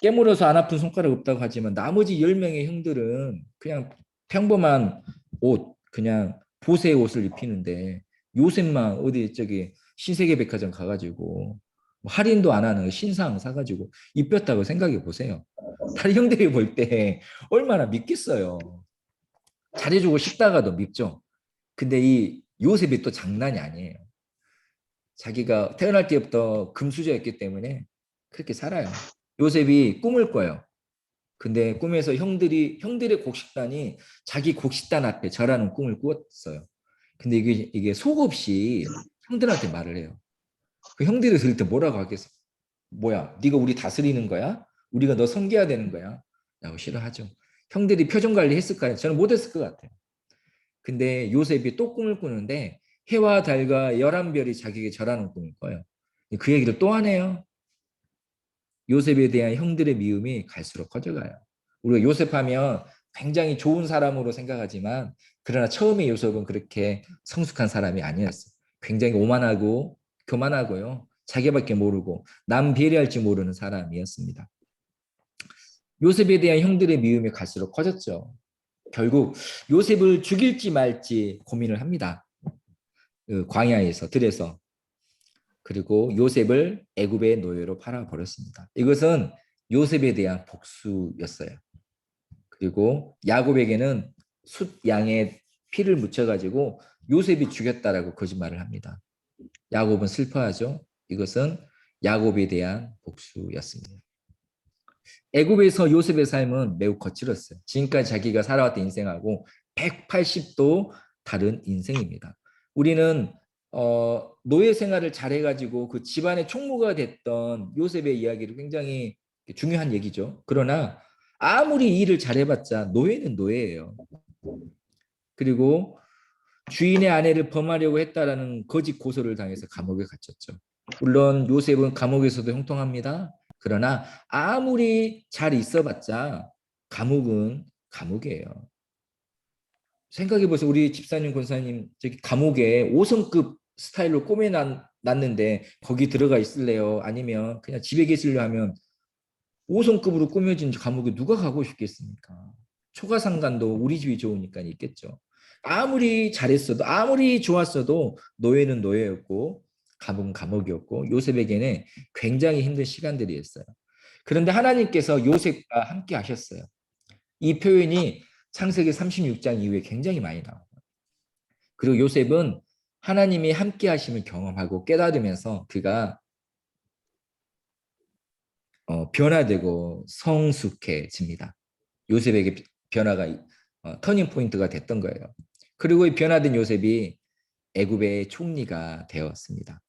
깨물어서 안 아픈 손가락 없다고 하지만 나머지 10명의 형들은 그냥 평범한 옷, 그냥 보세 옷을 입히는데 요셉만 어디 저기 신세계 백화점 가가지고 할인도 안 하는 신상 사가지고 입혔다고 생각해 보세요. 다른 형들이 볼 때 얼마나 밉겠어요. 잘해주고 싶다가도 밉죠. 근데 이 요셉이 또 장난이 아니에요. 자기가 태어날 때부터 금수저였기 때문에 그렇게 살아요. 요셉이 꿈을 꿔요. 근데 꿈에서 형들의 곡식단이 자기 곡식단 앞에 절하는 꿈을 꾸었어요. 근데 이게 속없이 형들한테 말을 해요. 그 형들이 들을 때 뭐라고 하겠어? 뭐야? 네가 우리 다스리는 거야? 우리가 너 섬겨야 되는 거야? 라고 싫어하죠. 형들이 표정 관리 했을까요? 저는 못했을 것 같아요. 근데 요셉이 또 꿈을 꾸는데 해와 달과 11별이 자기에게 절하는 꿈을 꿔요. 그 얘기를 또 하네요. 요셉에 대한 형들의 미움이 갈수록 커져가요. 우리가 요셉하면 굉장히 좋은 사람으로 생각하지만 그러나 처음에 요셉은 그렇게 성숙한 사람이 아니었어요. 굉장히 오만하고 교만하고요. 자기밖에 모르고 남 배려할 줄 모르는 사람이었습니다. 요셉에 대한 형들의 미움이 갈수록 커졌죠. 결국 요셉을 죽일지 말지 고민을 합니다. 그 광야에서 들에서 그리고 요셉을 애굽의 노예로 팔아버렸습니다. 이것은 요셉에 대한 복수였어요. 그리고 야곱에게는 숫 양의 피를 묻혀가지고 요셉이 죽였다라고 거짓말을 합니다. 야곱은 슬퍼하죠. 이것은 야곱에 대한 복수였습니다. 애굽에서 요셉의 삶은 매우 거칠었어요. 지금까지 자기가 살아왔던 인생하고 180도 다른 인생입니다. 우리는 노예 생활을 잘해가지고 그 집안의 총무가 됐던 요셉의 이야기를 굉장히 중요한 얘기죠. 그러나 아무리 일을 잘해봤자 노예는 노예예요. 그리고 주인의 아내를 범하려고 했다라는 거짓 고소를 당해서 감옥에 갇혔죠. 물론 요셉은 감옥에서도 형통합니다. 그러나 아무리 잘 있어봤자 감옥은 감옥이에요. 생각해 보세요. 우리 집사님, 권사님 저기 감옥에 5성급 스타일로 꾸며놨는데 거기 들어가 있을래요? 아니면 그냥 집에 계실려 하면 5성급으로 꾸며진 감옥에 누가 가고 싶겠습니까? 초가상간도 우리 집이 좋으니까 있겠죠. 아무리 잘했어도 아무리 좋았어도 노예는 노예였고 감옥은 감옥이었고 요셉에게는 굉장히 힘든 시간들이었어요. 그런데 하나님께서 요셉과 함께 하셨어요. 이 표현이 창세기 36장 이후에 굉장히 많이 나와요. 그리고 요셉은 하나님이 함께 하심을 경험하고 깨달으면서 그가 변화되고 성숙해집니다. 요셉에게 변화가 터닝 포인트가 됐던 거예요. 그리고 이 변화된 요셉이 애굽의 총리가 되었습니다.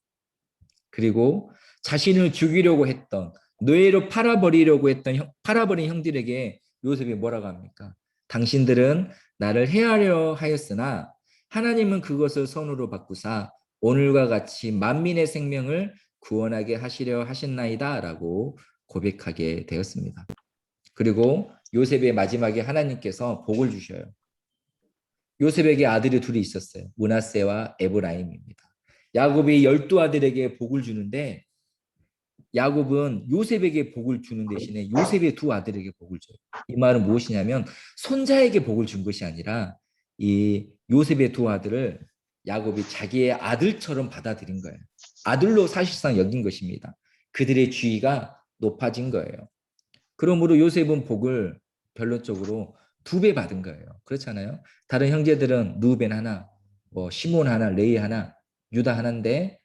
그리고 자신을 죽이려고 했던 노예로 팔아버리려고 했던 팔아버린 형들에게 요셉이 뭐라고 합니까? 당신들은 나를 해하려 하였으나 하나님은 그것을 선으로 바꾸사 오늘과 같이 만민의 생명을 구원하게 하시려 하셨나이다 라고 고백하게 되었습니다. 그리고 요셉의 마지막에 하나님께서 복을 주셔요. 요셉에게 아들이 둘이 있었어요. 므낫세와 에브라임입니다. 야곱이 12아들에게 복을 주는데 야곱은 요셉에게 복을 주는 대신에 요셉의 두 아들에게 복을 줘요. 이 말은 무엇이냐면 손자에게 복을 준 것이 아니라 이 요셉의 두 아들을 야곱이 자기의 아들처럼 받아들인 거예요. 아들로 사실상 여긴 것입니다. 그들의 지위가 높아진 거예요. 그러므로 요셉은 복을 결론적으로 2배 받은 거예요. 그렇잖아요. 다른 형제들은 루벤 하나, 뭐 시몬 하나, 레위 하나, 유다 하나인데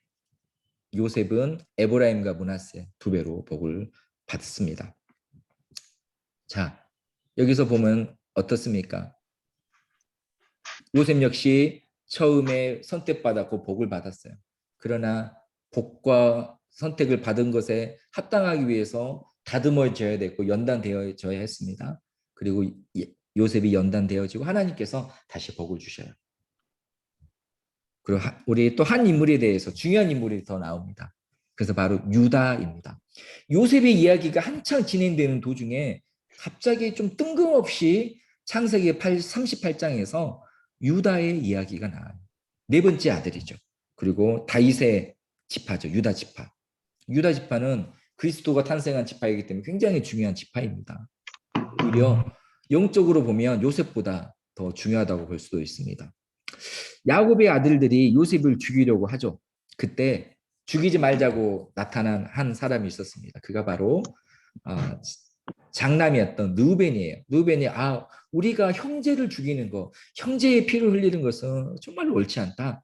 요셉은 에브라임과 므낫세 2배로 복을 받습니다. 자, 여기서 보면 어떻습니까? 요셉 역시 처음에 선택받았고 복을 받았어요. 그러나 복과 선택을 받은 것에 합당하기 위해서 다듬어져야 됐고 연단되어져야 했습니다. 그리고 요셉이 연단되어지고 하나님께서 다시 복을 주셔요. 그리고 우리 또 한 인물에 대해서 중요한 인물이 더 나옵니다. 그래서 바로 유다입니다. 요셉의 이야기가 한창 진행되는 도중에 갑자기 좀 뜬금없이 창세기 38장에서 유다의 이야기가 나와요. 네 번째 아들이죠. 그리고 다윗의 지파죠. 유다 지파. 유다 지파는 그리스도가 탄생한 지파이기 때문에 굉장히 중요한 지파입니다. 오히려 영적으로 보면 요셉보다 더 중요하다고 볼 수도 있습니다. 야곱의 아들들이 요셉을 죽이려고 하죠. 그때 죽이지 말자고 나타난 한 사람이 있었습니다. 그가 바로 장남이었던 르우벤이에요. 르우벤이 우리가 형제를 죽이는 거, 형제의 피를 흘리는 것은 정말 옳지 않다.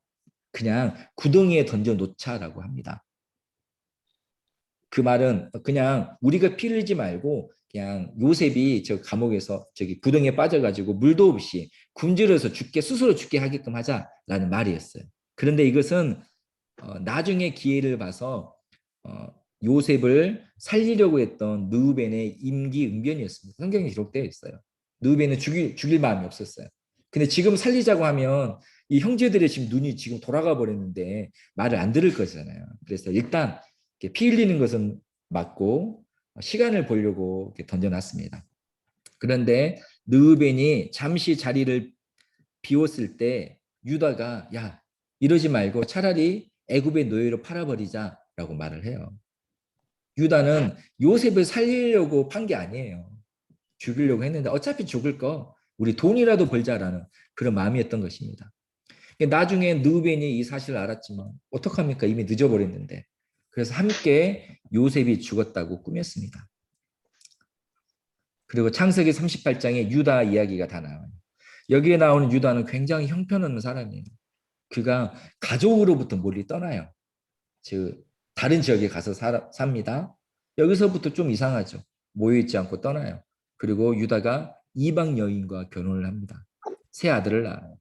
그냥 구덩이에 던져 놓자라고 합니다. 그 말은 그냥 우리가 피 흘리지 말고 그냥 요셉이 저 감옥에서 저기 구덩이에 빠져가지고 물도 없이 굶주려서 스스로 죽게 하게끔 하자라는 말이었어요. 그런데 이것은 나중에 기회를 봐서 요셉을 살리려고 했던 르우벤의 임기응변이었습니다. 성경에 기록되어 있어요. 르우벤은 죽일 마음이 없었어요. 근데 지금 살리자고 하면 이 형제들의 지금 눈이 지금 돌아가 버렸는데 말을 안 들을 거잖아요. 그래서 일단 피 흘리는 것은 맞고 시간을 보려고 던져놨습니다. 그런데 르우벤이 잠시 자리를 비웠을 때 유다가 야 이러지 말고 차라리 애굽의 노예로 팔아버리자라고 말을 해요. 유다는 요셉을 살리려고 판 게 아니에요. 죽이려고 했는데 어차피 죽을 거 우리 돈이라도 벌자라는 그런 마음이었던 것입니다. 나중에 르우벤이 이 사실을 알았지만 어떡합니까? 이미 늦어버렸는데. 그래서 함께 요셉이 죽었다고 꾸몄습니다. 그리고 창세기 38장에 유다 이야기가 다 나와요. 여기에 나오는 유다는 굉장히 형편없는 사람이에요. 그가 가족으로부터 멀리 떠나요. 즉 다른 지역에 가서 삽니다. 여기서부터 좀 이상하죠. 모여있지 않고 떠나요. 그리고 유다가 이방 여인과 결혼을 합니다. 세 아들을 낳아요.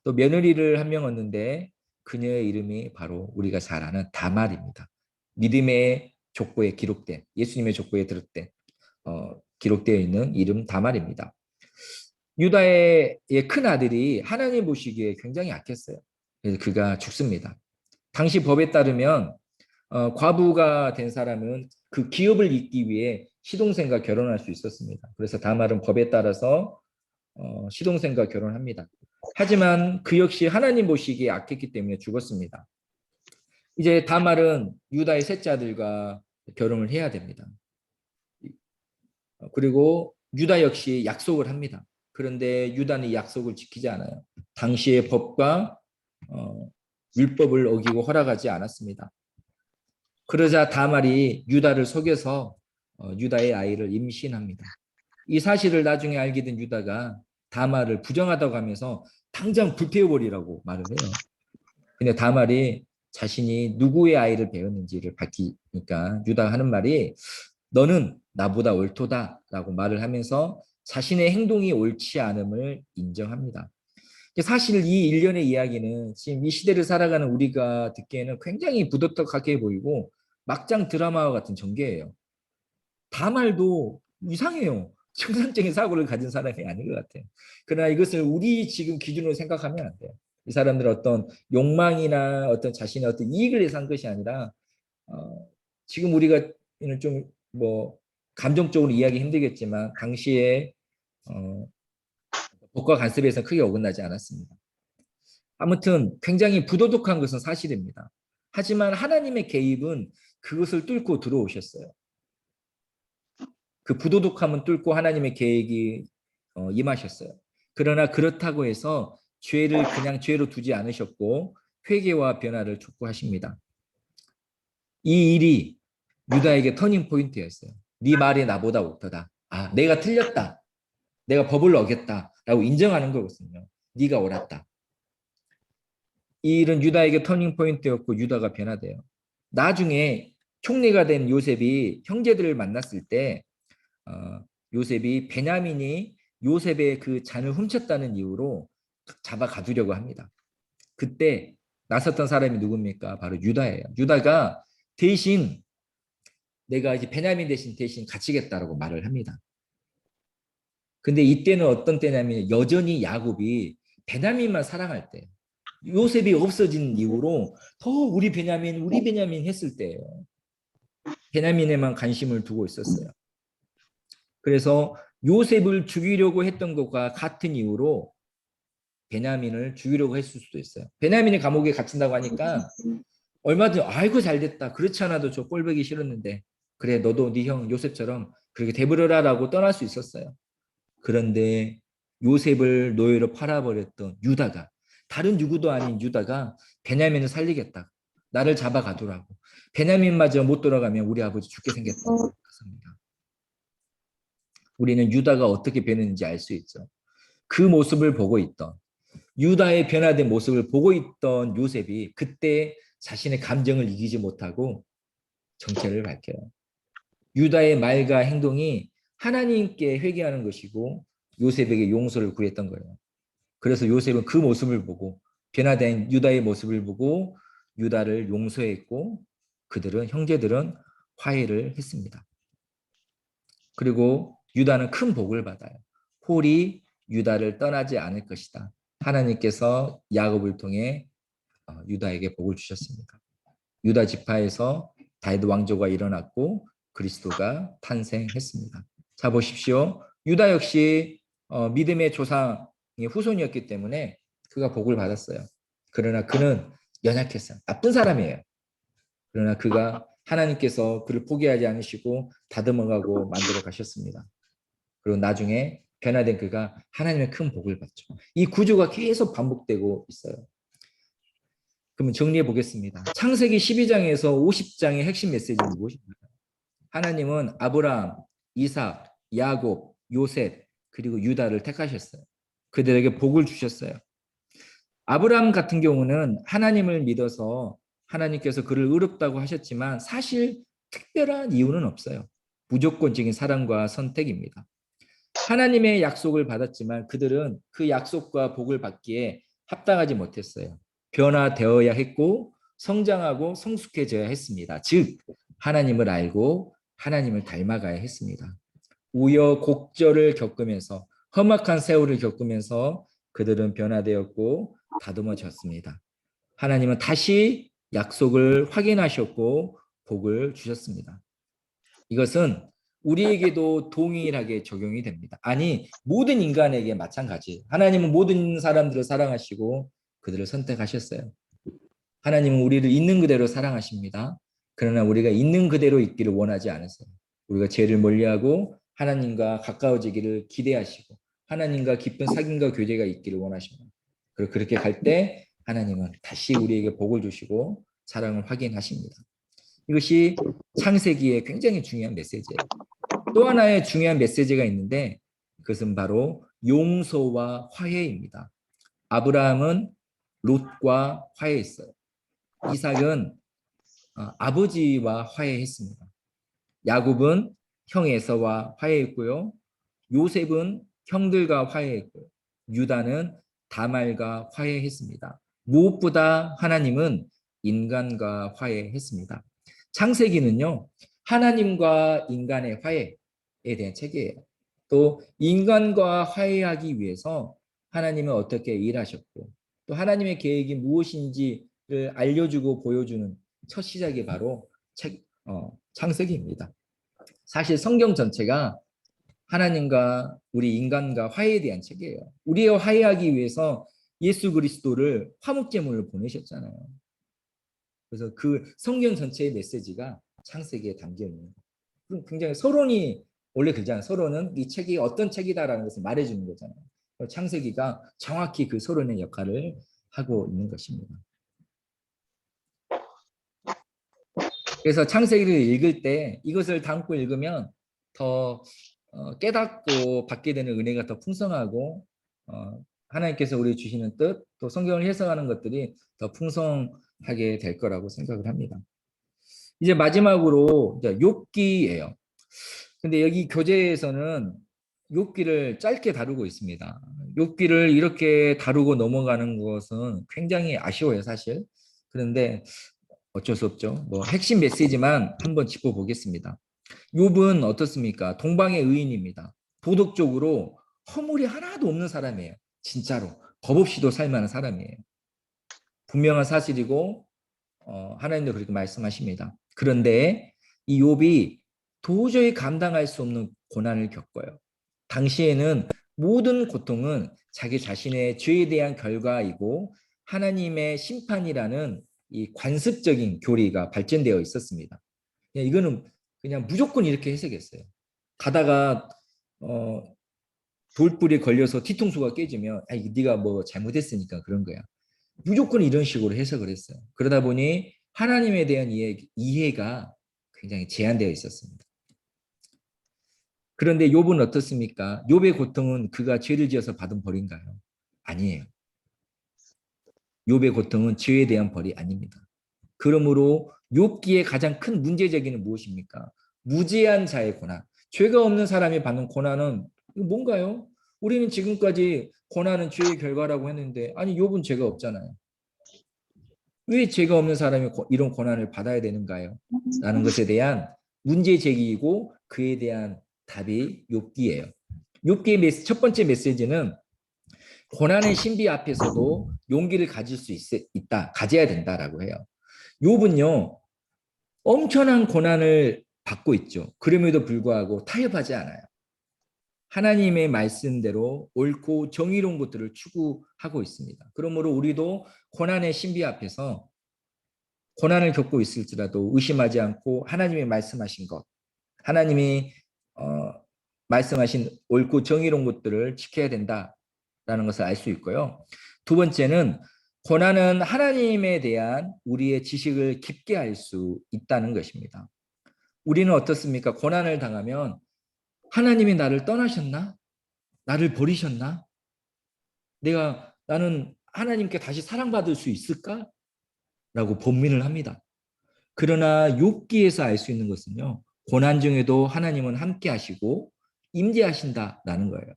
또 며느리를 한 명 얻는데 그녀의 이름이 바로 우리가 잘 아는 다말입니다. 믿음의 족보에 기록된 예수님의 족보에 기록된 기록되어 있는 이름 다말입니다. 유다의 큰 아들이 하나님 보시기에 굉장히 악했어요. 그래서 그가 죽습니다. 당시 법에 따르면 과부가 된 사람은 그 기업을 잇기 위해 시동생과 결혼할 수 있었습니다. 그래서 다말은 법에 따라서 시동생과 결혼합니다. 하지만 그 역시 하나님 보시기에 악했기 때문에 죽었습니다. 이제 다말은 유다의 셋째 아들과 결혼을 해야 됩니다. 그리고 유다 역시 약속을 합니다. 그런데 유다는 이 약속을 지키지 않아요. 당시의 법과 율법을 어기고 허락하지 않았습니다. 그러자 다말이 유다를 속여서 유다의 아이를 임신합니다. 이 사실을 나중에 알게 된 유다가 다말을 부정하다고 하면서 당장 불태워버리라고 말을 해요. 근데 다말이 자신이 누구의 아이를 배웠는지를 밝히니까 유다가 하는 말이 너는 나보다 옳도다라고 말을 하면서 자신의 행동이 옳지 않음을 인정합니다. 사실 이 일련의 이야기는 지금 이 시대를 살아가는 우리가 듣기에는 굉장히 부도덕하게 보이고 막장 드라마와 같은 전개예요. 다말도 이상해요. 정상적인 사고를 가진 사람이 아닌 것 같아요. 그러나 이것을 우리 지금 기준으로 생각하면 안 돼요. 이 사람들은 어떤 욕망이나 어떤 자신의 어떤 이익을 위해서 한 것이 아니라 지금 우리가 좀 뭐 감정적으로 이해하기 힘들겠지만 당시에 법과 간섭에서 크게 어긋나지 않았습니다. 아무튼 굉장히 부도덕한 것은 사실입니다. 하지만 하나님의 개입은 그것을 뚫고 들어오셨어요. 그 부도덕함은 뚫고 하나님의 계획이 임하셨어요. 그러나 그렇다고 해서 죄를 그냥 죄로 두지 않으셨고 회개와 변화를 촉구하십니다. 이 일이 유다에게 터닝 포인트였어요. 네 말이 나보다 옳다. 아, 내가 틀렸다. 내가 법을 어겼다라고 인정하는 거거든요. 네가 옳았다. 이 일은 유다에게 터닝 포인트였고 유다가 변화돼요. 나중에 총리가 된 요셉이 형제들을 만났을 때 요셉이 베냐민이 요셉의 그 잔을 훔쳤다는 이유로 잡아 가두려고 합니다. 그때 나섰던 사람이 누굽니까? 바로 유다예요. 유다가 대신 내가 이제 베냐민 대신 갇히겠다라고 말을 합니다. 근데 이때는 어떤 때냐면 여전히 야곱이 베냐민만 사랑할 때 요셉이 없어진 이후로 더 우리 베냐민 했을 때예요. 베냐민에만 관심을 두고 있었어요. 그래서 요셉을 죽이려고 했던 것과 같은 이유로 베냐민을 죽이려고 했을 수도 있어요. 베냐민이 감옥에 갇힌다고 하니까 얼마든지 아이고 잘됐다. 그렇지 않아도 저 꼴보기 싫었는데 그래 너도 네 형 요셉처럼 그렇게 돼버려라라고 떠날 수 있었어요. 그런데 요셉을 노예로 팔아버렸던 유다가 다른 누구도 아닌 유다가 베냐민을 살리겠다. 나를 잡아가두라고. 베냐민마저 못 돌아가면 우리 아버지 죽게 생겼다고 했습니다. 우리는 유다가 어떻게 변했는지 알 수 있죠. 그 모습을 보고 있던 유다의 변화된 모습을 보고 있던 요셉이 그때 자신의 감정을 이기지 못하고 정체를 밝혀요. 유다의 말과 행동이 하나님께 회개하는 것이고 요셉에게 용서를 구했던 거예요. 그래서 요셉은 그 모습을 보고 변화된 유다의 모습을 보고 유다를 용서했고 그들은 형제들은 화해를 했습니다. 그리고 유다는 큰 복을 받아요. 홀이 유다를 떠나지 않을 것이다. 하나님께서 야곱을 통해 유다에게 복을 주셨습니다. 유다 지파에서 다윗 왕조가 일어났고 그리스도가 탄생했습니다. 자 보십시오. 유다 역시 믿음의 조상의 후손이었기 때문에 그가 복을 받았어요. 그러나 그는 연약했어요. 나쁜 사람이에요. 그러나 그가 하나님께서 그를 포기하지 않으시고 다듬어가고 만들어 가셨습니다. 그리고 나중에 변화된 그가 하나님의 큰 복을 받죠. 이 구조가 계속 반복되고 있어요. 그러면 정리해 보겠습니다. 창세기 12장에서 50장의 핵심 메시지는 무엇입니까? 하나님은 아브라함, 이삭, 야곱, 요셉 그리고 유다를 택하셨어요. 그들에게 복을 주셨어요. 아브라함 같은 경우는 하나님을 믿어서 하나님께서 그를 의롭다고 하셨지만 사실 특별한 이유는 없어요. 무조건적인 사랑과 선택입니다. 하나님의 약속을 받았지만 그들은 그 약속과 복을 받기에 합당하지 못했어요. 변화되어야 했고 성장하고 성숙해져야 했습니다. 즉 하나님을 알고 하나님을 닮아가야 했습니다. 우여곡절을 겪으면서 험악한 세월을 겪으면서 그들은 변화되었고 다듬어졌습니다. 하나님은 다시 약속을 확인하셨고 복을 주셨습니다. 이것은 우리에게도 동일하게 적용이 됩니다. 아니, 모든 인간에게 마찬가지. 하나님은 모든 사람들을 사랑하시고 그들을 선택하셨어요. 하나님은 우리를 있는 그대로 사랑하십니다. 그러나 우리가 있는 그대로 있기를 원하지 않으세요. 우리가 죄를 멀리하고 하나님과 가까워지기를 기대하시고 하나님과 깊은 사귐과 교제가 있기를 원하십니다. 그리고 그렇게 갈 때 하나님은 다시 우리에게 복을 주시고 사랑을 확인하십니다. 이것이 창세기의 굉장히 중요한 메시지예요. 또 하나의 중요한 메시지가 있는데 그것은 바로 용서와 화해입니다. 아브라함은 롯과 화해했어요. 이삭은 아버지와 화해했습니다. 야곱은 형 에서와 화해했고요. 요셉은 형들과 화해했고요. 유다는 다말과 화해했습니다. 무엇보다 하나님은 인간과 화해했습니다. 창세기는요, 하나님과 인간의 화해에 대한 책이에요. 또 인간과 화해하기 위해서 하나님은 어떻게 일하셨고 또 하나님의 계획이 무엇인지를 알려주고 보여주는 첫 시작이 바로 창세기입니다. 사실 성경 전체가 하나님과 우리 인간과 화해에 대한 책이에요. 우리와 화해하기 위해서 예수 그리스도를 화목제물을 보내셨잖아요. 그래서 그 성경 전체의 메시지가 창세기에 담겨 있는 거예요. 굉장히 서론이 원래 그잖아요. 서론은 이 책이 어떤 책이다라는 것을 말해주는 거잖아요. 창세기가 정확히 그 서론의 역할을 하고 있는 것입니다. 그래서 창세기를 읽을 때 이것을 담고 읽으면 더 깨닫고 받게 되는 은혜가 더 풍성하고 하나님께서 우리 주시는 뜻, 또 성경을 해석하는 것들이 더 풍성하게 될 거라고 생각을 합니다. 이제 마지막으로 욥기예요. 근데 여기 교재에서는 욥기를 짧게 다루고 있습니다. 욥기를 이렇게 다루고 넘어가는 것은 굉장히 아쉬워요, 사실. 그런데 어쩔 수 없죠. 뭐 핵심 메시지만 한번 짚어보겠습니다. 욥은 어떻습니까? 동방의 의인입니다. 도덕적으로 허물이 하나도 없는 사람이에요. 진짜로 법 없이도 살만한 사람이에요. 분명한 사실이고 하나님도 그렇게 말씀하십니다. 그런데 이 욥이 도저히 감당할 수 없는 고난을 겪어요. 당시에는 모든 고통은 자기 자신의 죄에 대한 결과이고 하나님의 심판이라는 이 관습적인 교리가 발전되어 있었습니다. 이거는 그냥 무조건 이렇게 해석했어요. 가다가 돌불에 걸려서 뒤통수가 깨지면 네가 뭐 잘못했으니까 그런 거야. 무조건 이런 식으로 해석을 했어요. 그러다 보니 하나님에 대한 이해가 굉장히 제한되어 있었습니다. 그런데 욥은 어떻습니까? 욥의 고통은 그가 죄를 지어서 받은 벌인가요? 아니에요. 욥의 고통은 죄에 대한 벌이 아닙니다. 그러므로 욥기의 가장 큰 문제제기는 무엇입니까? 무죄한 자의 고난. 죄가 없는 사람이 받는 고난은 뭔가요? 우리는 지금까지 고난은 죄의 결과라고 했는데 아니 욥은 죄가 없잖아요. 왜 죄가 없는 사람이 이런 고난을 받아야 되는가요? 라는 것에 대한 문제 제기이고 그에 대한 답이 욥기예요. 욥기의 첫 번째 메시지는 고난의 신비 앞에서도 용기를 가질 수 있다, 가져야 된다라고 해요. 욥은요, 엄청난 고난을 받고 있죠. 그럼에도 불구하고 타협하지 않아요. 하나님의 말씀대로 옳고 정의로운 것들을 추구하고 있습니다. 그러므로 우리도 고난의 신비 앞에서 고난을 겪고 있을지라도 의심하지 않고 하나님이 말씀하신 것, 하나님이 말씀하신 옳고 정의로운 것들을 지켜야 된다라는 것을 알 수 있고요. 두 번째는 고난은 하나님에 대한 우리의 지식을 깊게 할 수 있다는 것입니다. 우리는 어떻습니까? 고난을 당하면 하나님이 나를 떠나셨나? 나를 버리셨나? 나는 하나님께 다시 사랑받을 수 있을까? 라고 본민을 합니다. 그러나 욥기에서 알 수 있는 것은요. 고난 중에도 하나님은 함께 하시고 임재하신다라는 거예요.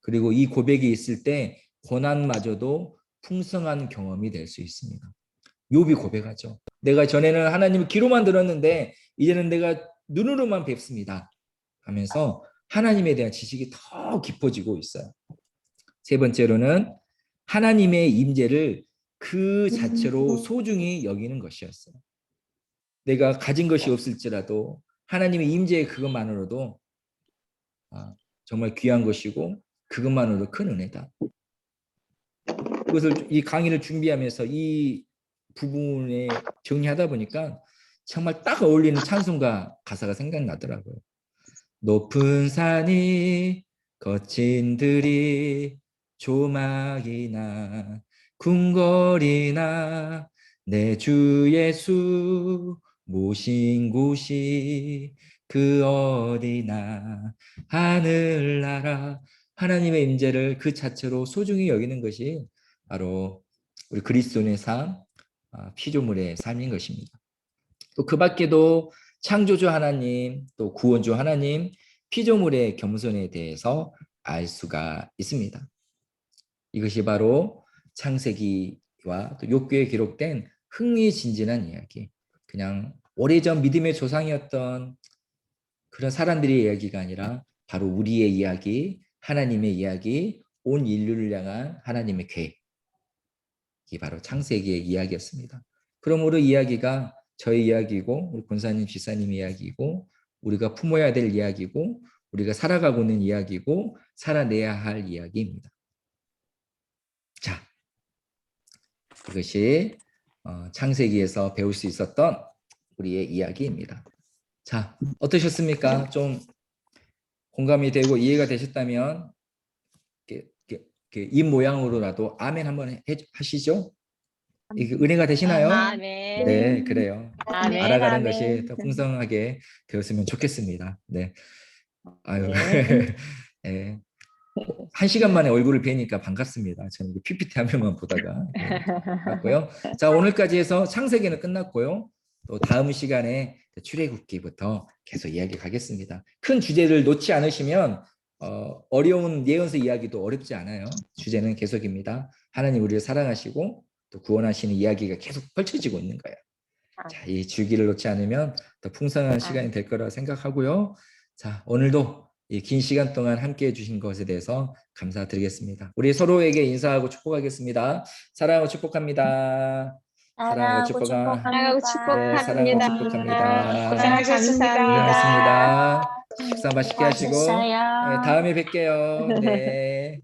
그리고 이 고백이 있을 때 고난마저도 풍성한 경험이 될 수 있습니다. 욥이 고백하죠. 내가 전에는 하나님을 귀로만 들었는데 이제는 내가 눈으로만 뵙습니다. 하면서 하나님에 대한 지식이 더 깊어지고 있어요. 세 번째로는 하나님의 임재를 그 자체로 소중히 여기는 것이었어요. 내가 가진 것이 없을지라도 하나님의 임재 그것만으로도 정말 귀한 것이고 그것만으로도 큰 은혜다. 그것을 이 강의를 준비하면서 이 부분에 정리하다 보니까 정말 딱 어울리는 찬송가 가사가 생각나더라고요. 높은 산이 거친 들이 조막이나 궁궐이나 내 주 예수 모신 곳이 그 어디나 하늘나라 하나님의 임재를 그 자체로 소중히 여기는 것이 바로 우리 그리스도인의 삶, 피조물의 삶인 것입니다. 또 그 밖에도 창조주 하나님, 또 구원주 하나님, 피조물의 겸손에 대해서 알 수가 있습니다. 이것이 바로 창세기와 또 욥기에 기록된 흥미진진한 이야기, 그냥 오래전 믿음의 조상이었던 그런 사람들의 이야기가 아니라 바로 우리의 이야기, 하나님의 이야기, 온 인류를 향한 하나님의 계획, 이 바로 창세기의 이야기였습니다. 그러므로 이야기가 저의 이야기고 우리 권사님, 지사님 이야기고 우리가 품어야 될 이야기고 우리가 살아가고 있는 이야기고 살아내야 할 이야기입니다. 자, 이것이 창세기에서 배울 수 있었던 우리의 이야기입니다. 자, 어떠셨습니까? 좀 공감이 되고 이해가 되셨다면 입 모양으로라도 아멘 한번 하시죠. 이게 은혜가 되시나요? 아멘. 네, 그래요. 아멘. 알아가는 아멘. 것이 더 풍성하게 되었으면 좋겠습니다. 네. 아유, 네. 1시간 만에 얼굴을 뵈니까 반갑습니다. 저는 PPT 화면만 보다가 반갑고요. 자, 오늘까지 해서 창세기는 끝났고요. 또 다음 시간에 출애굽기부터 계속 이야기 가겠습니다. 큰 주제를 놓지 않으시면 어려운 예언서 이야기도 어렵지 않아요. 주제는 계속입니다. 하나님 우리를 사랑하시고 또 구원하시는 이야기가 계속 펼쳐지고 있는 거예요. 자, 이 주기를 놓지 않으면 더 풍성한 시간이 될 거라 생각하고요. 자, 오늘도 이 긴 시간 동안 함께 해주신 것에 대해서 감사드리겠습니다. 우리 서로에게 인사하고 축복하겠습니다. 사랑하고 축복합니다. 사랑하고 축복합니다. 사랑하고 네, 사랑하고 축복합니다. 축복합니다. 고생하셨습니다. 고생하셨습니다. 식사 맛있게 하시고 수고하셨어요. 네, 다음에 뵐게요. 네.